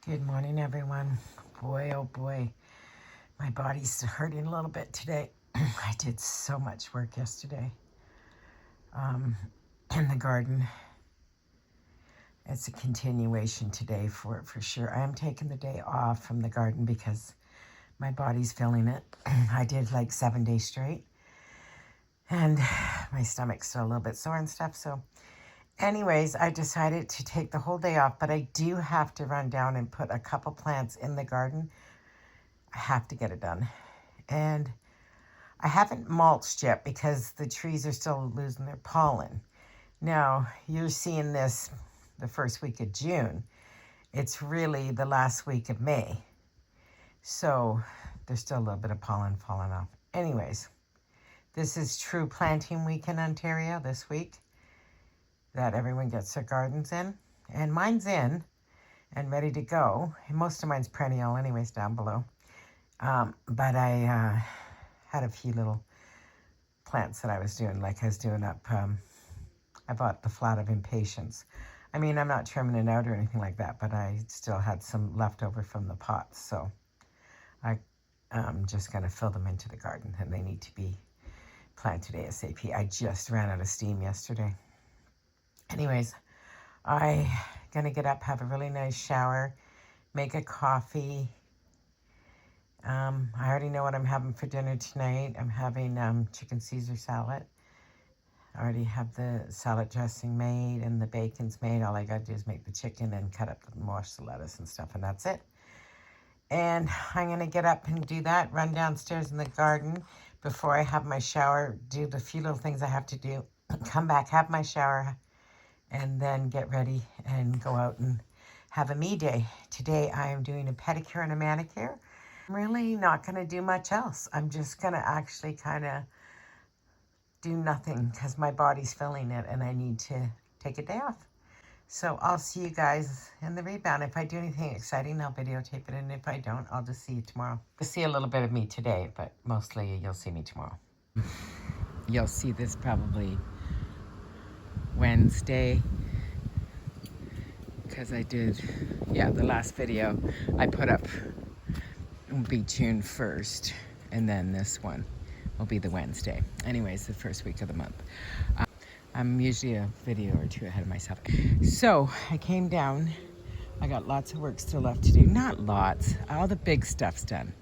Good morning, everyone. Boy, oh boy, my body's hurting a little bit today. I did so much work yesterday in the garden. It's a continuation today for sure. I am taking the day off from the garden because my body's feeling it. I did like 7 days straight, and my stomach's still a little bit sore and stuff. So anyways, I decided to take the whole day off, but I do have to run down and put a couple plants in the garden. I have to get it done. And I haven't mulched yet because the trees are still losing their pollen. Now, you're seeing this the first week of June. It's really the last week of May. So there's still a little bit of pollen falling off. Anyways, this is true planting week in Ontario this week, that everyone gets their gardens in. And mine's in and ready to go. And most of mine's perennial anyways down below. But I had a few little plants that I was doing, like I was doing up, I bought the flat of impatience. I mean, I'm not trimming it out or anything like that, but I still had some leftover from the pots, so I'm just going to fill them into the garden, and they need to be planted ASAP. I just ran out of steam yesterday. Anyways, I'm going to get up, have a really nice shower, make a coffee. I already know what I'm having for dinner tonight. I'm having chicken Caesar salad. I already have the salad dressing made and the bacon's made. All I got to do is make the chicken and cut up and wash the lettuce and stuff, and that's it. And I'm going to get up and do that, run downstairs in the garden before I have my shower, do the few little things I have to do, come back, have my shower, and then get ready and go out and have a me day. Today I am doing a pedicure and a manicure. I'm really not going to do much else. I'm just going to actually kind of do nothing because my body's feeling it and I need to take a day off. So I'll see you guys in the rebound. If I do anything exciting, I'll videotape it, and if I don't, I'll just see you tomorrow. You'll see a little bit of me today, but mostly you'll see me tomorrow. You'll see this probably Wednesday, because I did, the last video I put up will be June 1st, and then this one will be the Wednesday. Anyways, the first week of the month. I'm usually a video or two ahead of myself. So I came down. I got lots of work still left to do. Not lots, all the big stuff's done.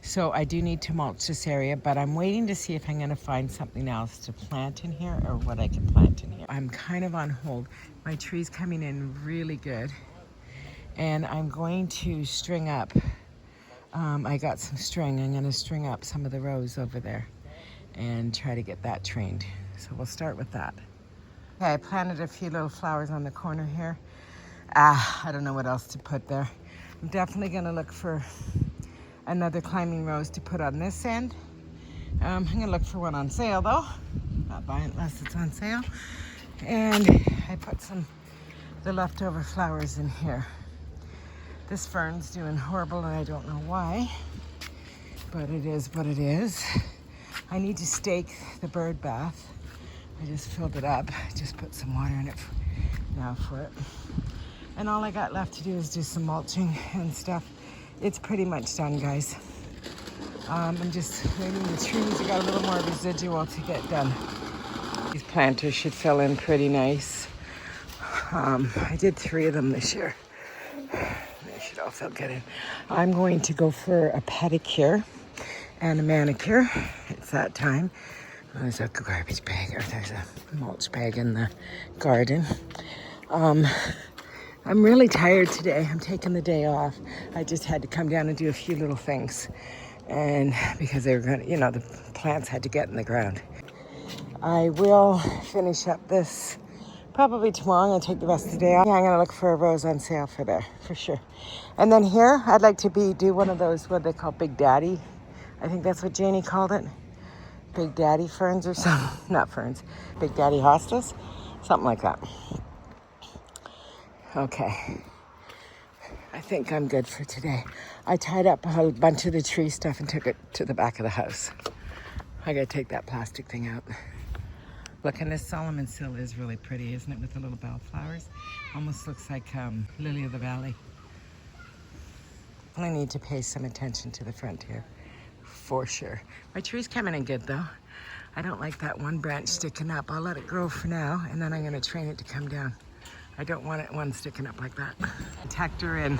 So I do need to mulch this area, but I'm waiting to see if I'm gonna find something else to plant in here or what I can plant in here. I'm kind of on hold. My tree's coming in really good. And I'm going to string up, I got some string. I'm gonna string up some of the rows over there and try to get that trained. So we'll start with that. Okay, I planted a few little flowers on the corner here. I don't know what else to put there. I'm definitely gonna look for another climbing rose to put on this end. I'm gonna look for one on sale though. Not buying it unless it's on sale. And I put the leftover flowers in here. This fern's doing horrible and I don't know why, but it is what it is. I need to stake the bird bath. I just filled it up. Just put some water in it now for it. And all I got left to do is do some mulching and stuff. It's pretty much done, guys. I'm just waiting the trees. I got a little more residual to get done. These planters should fill in pretty nice. I did 3 of them this year. They should all fill good in. I'm going to go for a pedicure and a manicure. It's that time. There's a garbage bag, or there's a mulch bag in the garden. I'm really tired today. I'm taking the day off. I just had to come down and do a few little things. And because they were going to, the plants had to get in the ground. I will finish up this probably tomorrow. I'm going to take the rest of the day off. Yeah, I'm going to look for a rose on sale for there, for sure. And then here, I'd like to do one of those, what they call Big Daddy. I think that's what Janie called it. Big Daddy ferns or something. Not ferns. Big Daddy hostas. Something like that. Okay. I think I'm good for today. I tied up a bunch of the tree stuff and took it to the back of the house. I gotta take that plastic thing out. Look, and this Solomon sill is really pretty, isn't it? With the little bellflowers. Almost looks like lily of the valley. I need to pay some attention to the front here, for sure. My tree's coming in good though. I don't like that one branch sticking up. I'll let it grow for now, and then I'm gonna train it to come down. I don't want it one sticking up like that. I tucked her in.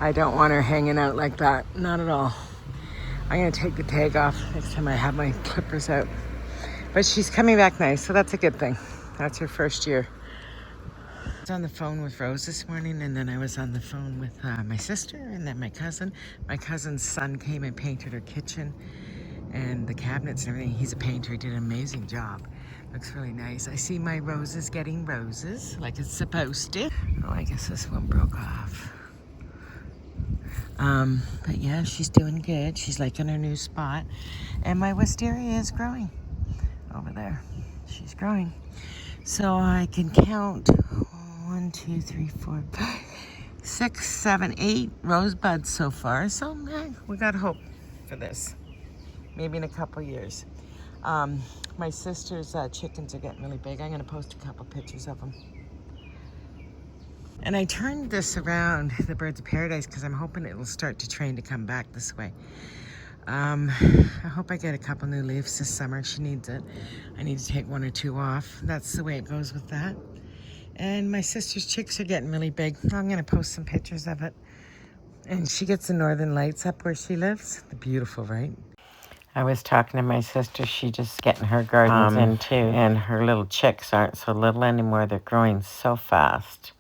I don't want her hanging out like that, not at all. I'm gonna take the tag off next time I have my clippers out. But she's coming back nice, so that's a good thing. That's her first year. I was on the phone with Rose this morning, and then I was on the phone with my sister and then my cousin. My cousin's son came and painted her kitchen and the cabinets and everything. He's a painter, he did an amazing job. Looks really nice. I see my roses getting roses like it's supposed to. Oh, I guess this one broke off. But yeah, she's doing good. She's liking her new spot. And my wisteria is growing over there. She's growing. So I can count 1, 2, 3, 4, 5, 6, 7, 8 rosebuds so far. So we got hope for this. Maybe in a couple years. My sister's chickens are getting really big. I'm going to post a couple pictures of them. And I turned this around, the Birds of Paradise, because I'm hoping it will start to train to come back this way. I hope I get a couple new leaves this summer. She needs it. I need to take 1 or 2 off. That's the way it goes with that. And my sister's chicks are getting really big. I'm going to post some pictures of it. And she gets the northern lights up where she lives. They're beautiful, right? I was talking to my sister. She's just getting her gardens in too. And her little chicks aren't so little anymore. They're growing so fast.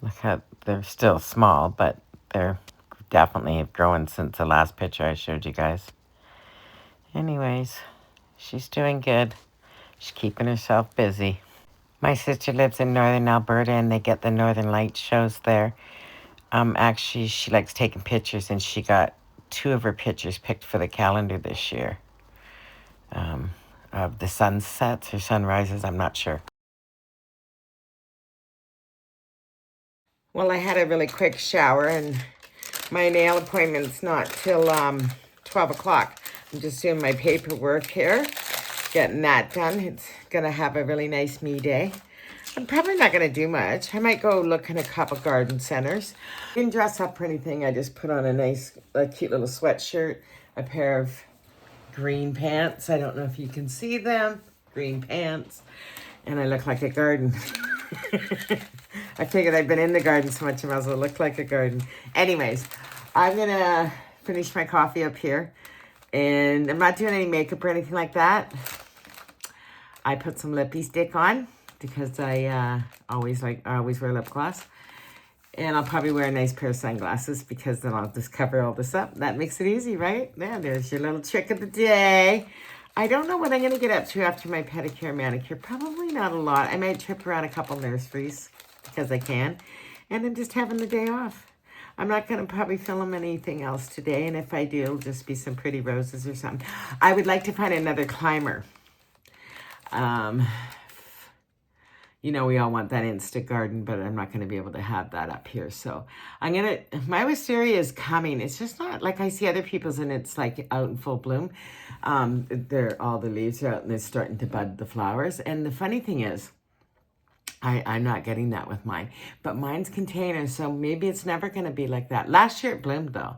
Look how they're still small, but they're definitely have grown since the last picture I showed you guys. Anyways, she's doing good. She's keeping herself busy. My sister lives in northern Alberta, and they get the Northern Light shows there. Actually, she likes taking pictures, and she got 2 of her pictures picked for the calendar this year. Of the sunsets or sunrises, I'm not sure. Well, I had a really quick shower, and my nail appointment's not till 12 o'clock. I'm just doing my paperwork here, getting that done. It's going to have a really nice me day. I'm probably not going to do much. I might go look in a couple garden centers. I didn't dress up or anything. I just put on a cute little sweatshirt, a pair of green pants. I don't know if you can see them. Green pants. And I look like a garden. I figured I'd been in the garden so much I might as well look like a garden. Anyways, I'm going to finish my coffee up here. And I'm not doing any makeup or anything like that. I put some lippy stick on because I always wear lip gloss. And I'll probably wear a nice pair of sunglasses because then I'll just cover all this up. That makes it easy, right? Yeah, there's your little trick of the day. I don't know what I'm going to get up to after my pedicure and manicure. Probably not a lot. I might trip around a couple nurseries because I can. And I'm just having the day off. I'm not going to probably film anything else today. And if I do, it'll just be some pretty roses or something. I would like to find another climber. You know, we all want that Insta garden, but I'm not going to be able to have that up here. So my wisteria is coming. It's just not like I see other people's and it's like out in full bloom. All the leaves are out and they're starting to bud the flowers. And the funny thing is, I'm not getting that with mine, but mine's container. So maybe it's never going to be like that. Last year it bloomed though.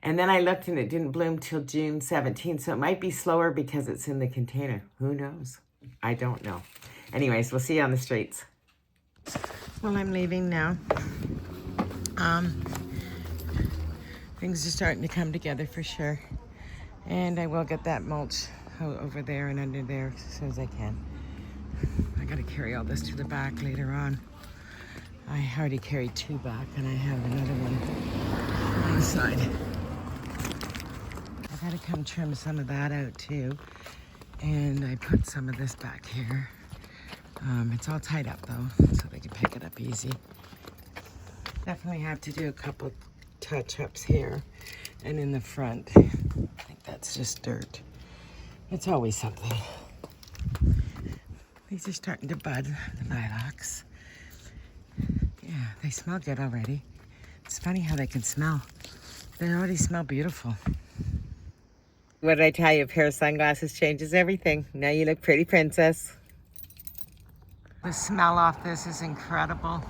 And then I looked and it didn't bloom till June 17th. So it might be slower because it's in the container. Who knows? I don't know. Anyways, we'll see you on the streets. Well, I'm leaving now. Things are starting to come together for sure. And I will get that mulch over there and under there as soon as I can. I got to carry all this to the back later on. I already carried 2 back and I have another one on the side. I got to come trim some of that out too. And I put some of this back here. It's all tied up though, so they can pick it up easy. Definitely have to do a couple touch-ups here and in the front. I think that's just dirt. It's always something. These are starting to bud, the lilacs. Yeah, they smell good already. It's funny how they can smell. They already smell beautiful. What did I tell you? A pair of sunglasses changes everything. Now you look pretty, princess. The smell off this is incredible.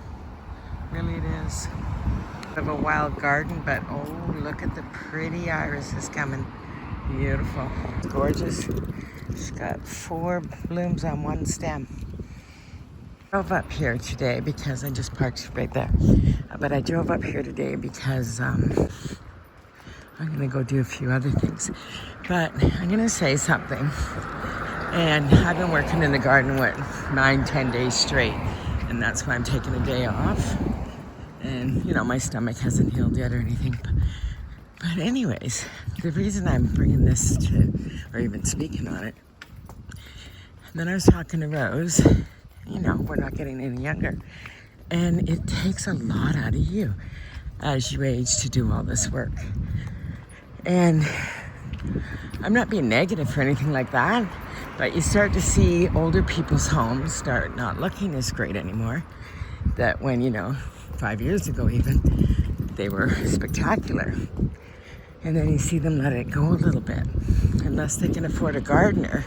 Really it is. Of a wild garden, but oh, look at the pretty irises coming. Beautiful. It's gorgeous. She's got 4 blooms on one stem. I drove up here today because I just parked right there. But I drove up here today because I'm going to go do a few other things. But I'm going to say something. And I've been working in the garden, 9-10 days straight. And that's why I'm taking a day off. And, you know, my stomach hasn't healed yet or anything. But anyways, the reason I'm bringing this to, or even speaking on it, and then I was talking to Rose, you know, we're not getting any younger. And it takes a lot out of you as you age to do all this work. And I'm not being negative or anything like that, but you start to see older people's homes start not looking as great anymore. That when, you know, 5 years ago even, they were spectacular. And then you see them let it go a little bit. Unless they can afford a gardener,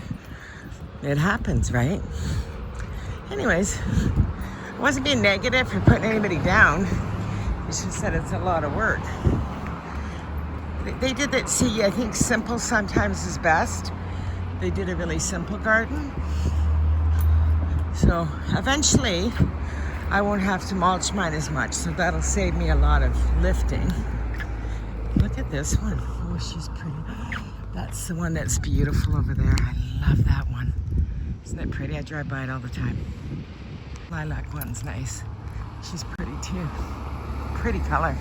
it happens, right? Anyways, I wasn't being negative or putting anybody down. It's just that it's a lot of work. They did that, see, I think simple sometimes is best. They did a really simple garden. So eventually, I won't have to mulch mine as much, so that'll save me a lot of lifting. Look at this one. Oh, she's pretty. That's the one that's beautiful over there. I love that one. Isn't it pretty? I drive by it all the time. Lilac one's nice. She's pretty too. Pretty color.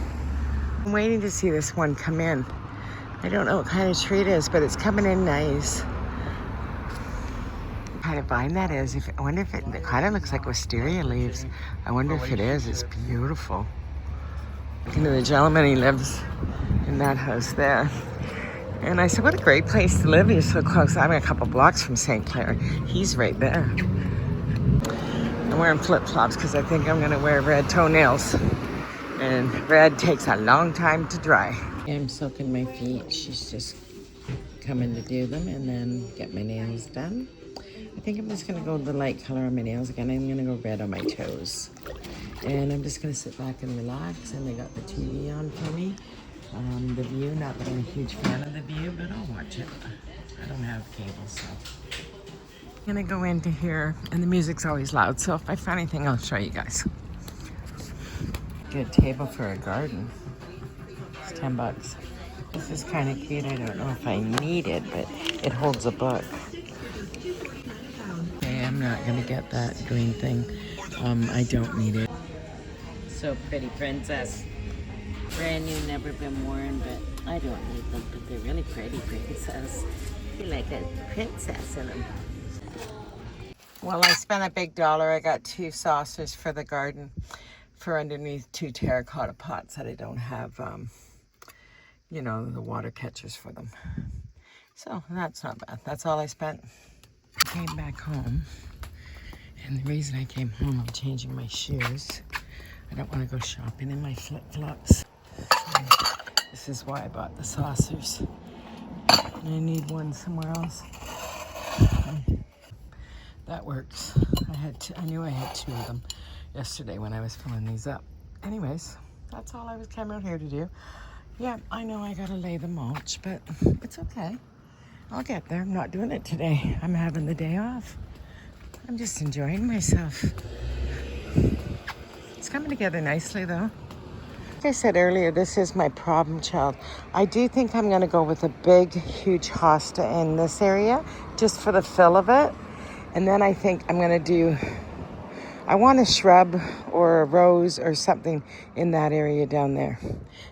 I'm waiting to see this one come in. I don't know what kind of tree it is, but it's coming in nice. What kind of vine that is? I wonder if it kind of looks like wisteria leaves. I wonder if it is. It's beautiful. Looking at the gentleman, he lives in that house there. And I said, what a great place to live. You're so close. I'm a couple blocks from St. Clair. He's right there. I'm wearing flip-flops because I think I'm going to wear red toenails. And red takes a long time to dry. I'm soaking my feet. She's just coming to do them and then get my nails done. I think I'm just going to go the light color on my nails again. I'm going to go red on my toes. And I'm just going to sit back and relax. And they got the TV on for me. The View, not that I'm a huge fan of The View, but I'll watch it. I don't have cable, so. I'm going to go into here, and the music's always loud, so if I find anything, I'll show you guys. Good table for a garden. It's $10. This is kind of cute. I don't know if I need it, but it holds a book. Okay, I'm not going to get that green thing. I don't need it. So pretty, princess. Brand new, never been worn, but I don't need them, but they're really pretty, princess. I feel like a princess in them. Well, I spent a big dollar. I got 2 saucers for the garden for underneath 2 terracotta pots that I don't have, you know, the water catchers for them. So that's not bad. That's all I spent. I came back home, and the reason I came home, I'm changing my shoes. I don't want to go shopping in my flip-flops. This is why I bought the saucers. And I need one somewhere else. That works. I knew I had 2 of them yesterday when I was filling these up. Anyways, that's all I was coming out here to do. Yeah, I know I gotta lay the mulch, but it's okay. I'll get there. I'm not doing it today. I'm having the day off. I'm just enjoying myself. It's coming together nicely though. Like I said earlier, this is my problem child. I do think I'm gonna go with a big, huge hosta in this area, just for the fill of it. And then I think I'm gonna do, I want a shrub or a rose or something in that area down there.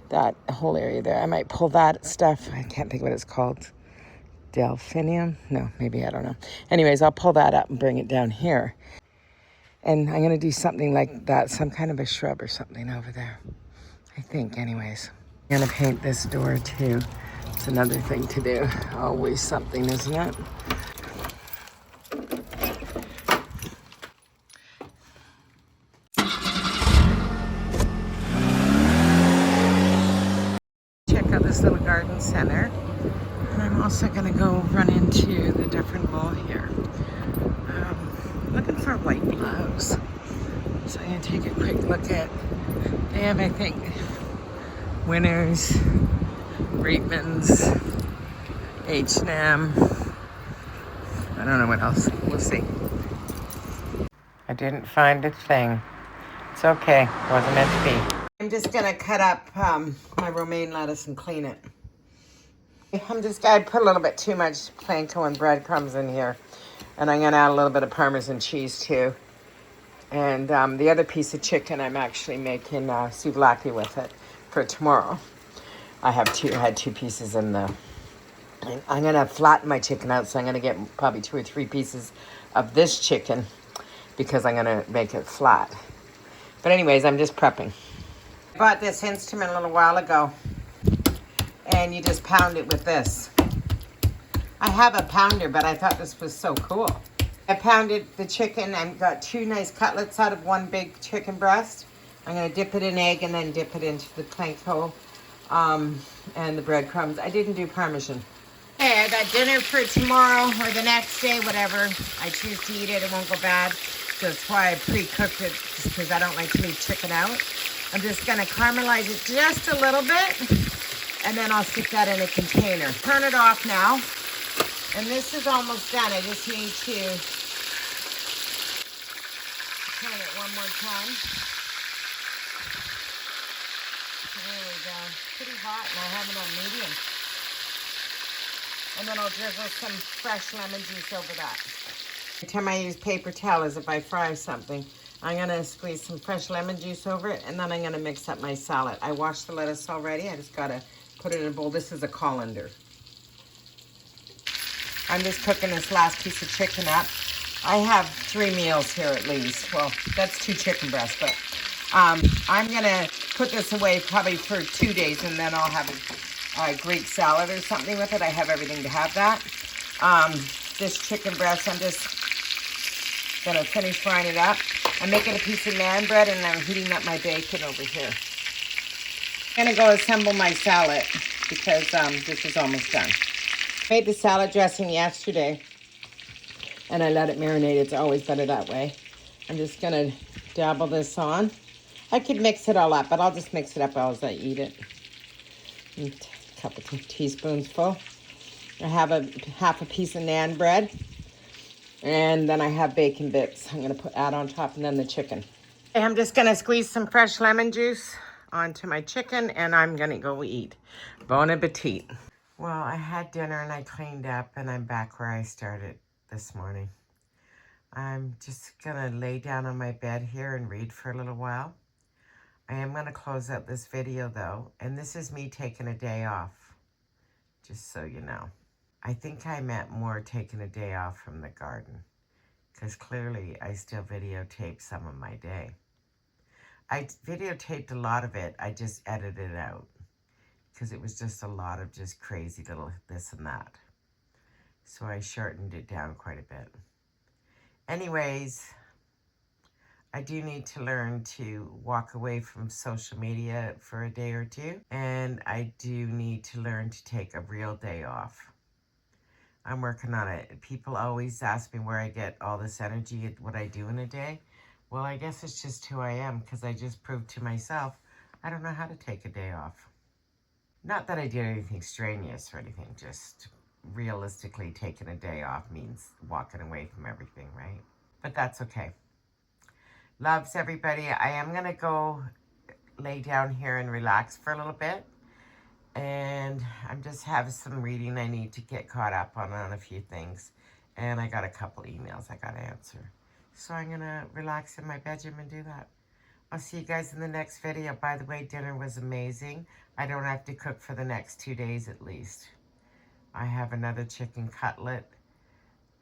That whole area there. I might pull that stuff. I can't think what it's called. Delphinium? No, maybe, I don't know. Anyways, I'll pull that up and bring it down here. And I'm going to do something like that, some kind of a shrub or something over there. I think, anyways. I'm going to paint this door, too. It's another thing to do. Always something, isn't it? Check out this little garden center. And I'm also going to go run into the different mall here. Looking for white gloves. So I'm going to take a quick look at, they have, I think, Winners, Reitman's, H&M. I don't know what else. We'll see. I didn't find a thing. It's okay. Wasn't meant to be. I'm just going to cut up my romaine lettuce and clean it. I put a little bit too much panko and breadcrumbs in here. And I'm going to add a little bit of Parmesan cheese too. And the other piece of chicken, I'm actually making souvlaki with it for tomorrow. I had two pieces in the... I'm going to flatten my chicken out, so I'm going to get probably 2 or 3 pieces of this chicken because I'm going to make it flat. But anyways, I'm just prepping. I bought this instrument a little while ago, and you just pound it with this. I have a pounder, but I thought this was so cool. I pounded the chicken and got 2 nice cutlets out of 1 big chicken breast. I'm going to dip it in egg and then dip it into the panko and the breadcrumbs. I didn't do Parmesan. Okay, I got dinner for tomorrow or the next day, whatever. I choose to eat it. It won't go bad. So that's why I pre-cooked it, just because I don't like to leave chicken out. I'm just going to caramelize it just a little bit, and then I'll stick that in a container. Turn it off now. And this is almost done. I just need to turn it one more time. There we go. Pretty hot, and I have it on medium. And then I'll drizzle some fresh lemon juice over that. Every time I use paper towel is if I fry something. I'm going to squeeze some fresh lemon juice over it, and then I'm going to mix up my salad. I washed the lettuce already. I just got to put it in a bowl. This is a colander. I'm just cooking this last piece of chicken up. I have 3 meals here at least. Well, that's 2 chicken breasts, but I'm going to put this away probably for 2 days, and then I'll have a Greek salad or something with it. I have everything to have that. This chicken breast, I'm just going to finish frying it up. I'm making a piece of naan bread, and I'm heating up my bacon over here. I'm going to go assemble my salad because this is almost done. I made the salad dressing yesterday, and I let it marinate. It's always better that way. I'm just going to dabble this on. I could mix it all up, but I'll just mix it up as I eat it. And a couple of teaspoons full. I have half a piece of naan bread, and then I have bacon bits. I'm going to add on top, and then the chicken. I'm just going to squeeze some fresh lemon juice onto my chicken, and I'm going to go eat. Bon appetit. Well, I had dinner and I cleaned up, and I'm back where I started this morning. I'm just going to lay down on my bed here and read for a little while. I am going to close out this video, though, and this is me taking a day off, just so you know. I think I meant more taking a day off from the garden, because clearly I still videotape some of my day. I videotaped a lot of it. I just edited it out, because it was just a lot of just crazy little this and that. So I shortened it down quite a bit. Anyways, I do need to learn to walk away from social media for a day or 2. And I do need to learn to take a real day off. I'm working on it. People always ask me where I get all this energy, what I do in a day. Well, I guess it's just who I am, because I just proved to myself I don't know how to take a day off. Not that I did anything strenuous or anything, just realistically taking a day off means walking away from everything, right? But that's okay. Loves, everybody. I am going to go lay down here and relax for a little bit. And I'm just having some reading I need to get caught up on a few things. And I got a couple emails I got to answer. So I'm going to relax in my bedroom and do that. I'll see you guys in the next video. By the way, dinner was amazing. I don't have to cook for the next 2 days at least. I have another chicken cutlet.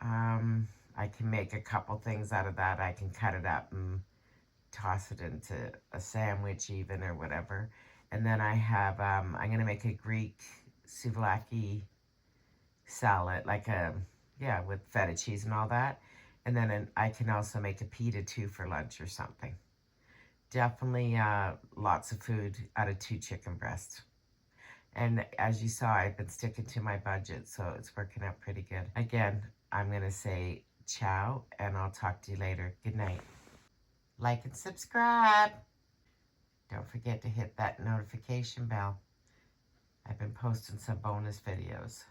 I can make a couple things out of that. I can cut it up and toss it into a sandwich even or whatever. And then I have, I'm going to make a Greek souvlaki salad, like with feta cheese and all that. And then I can also make a pita too for lunch or something. Definitely lots of food out of 2 chicken breasts. And as you saw, I've been sticking to my budget, so it's working out pretty good. Again, I'm going to say ciao, and I'll talk to you later. Good night. Like and subscribe. Don't forget to hit that notification bell. I've been posting some bonus videos.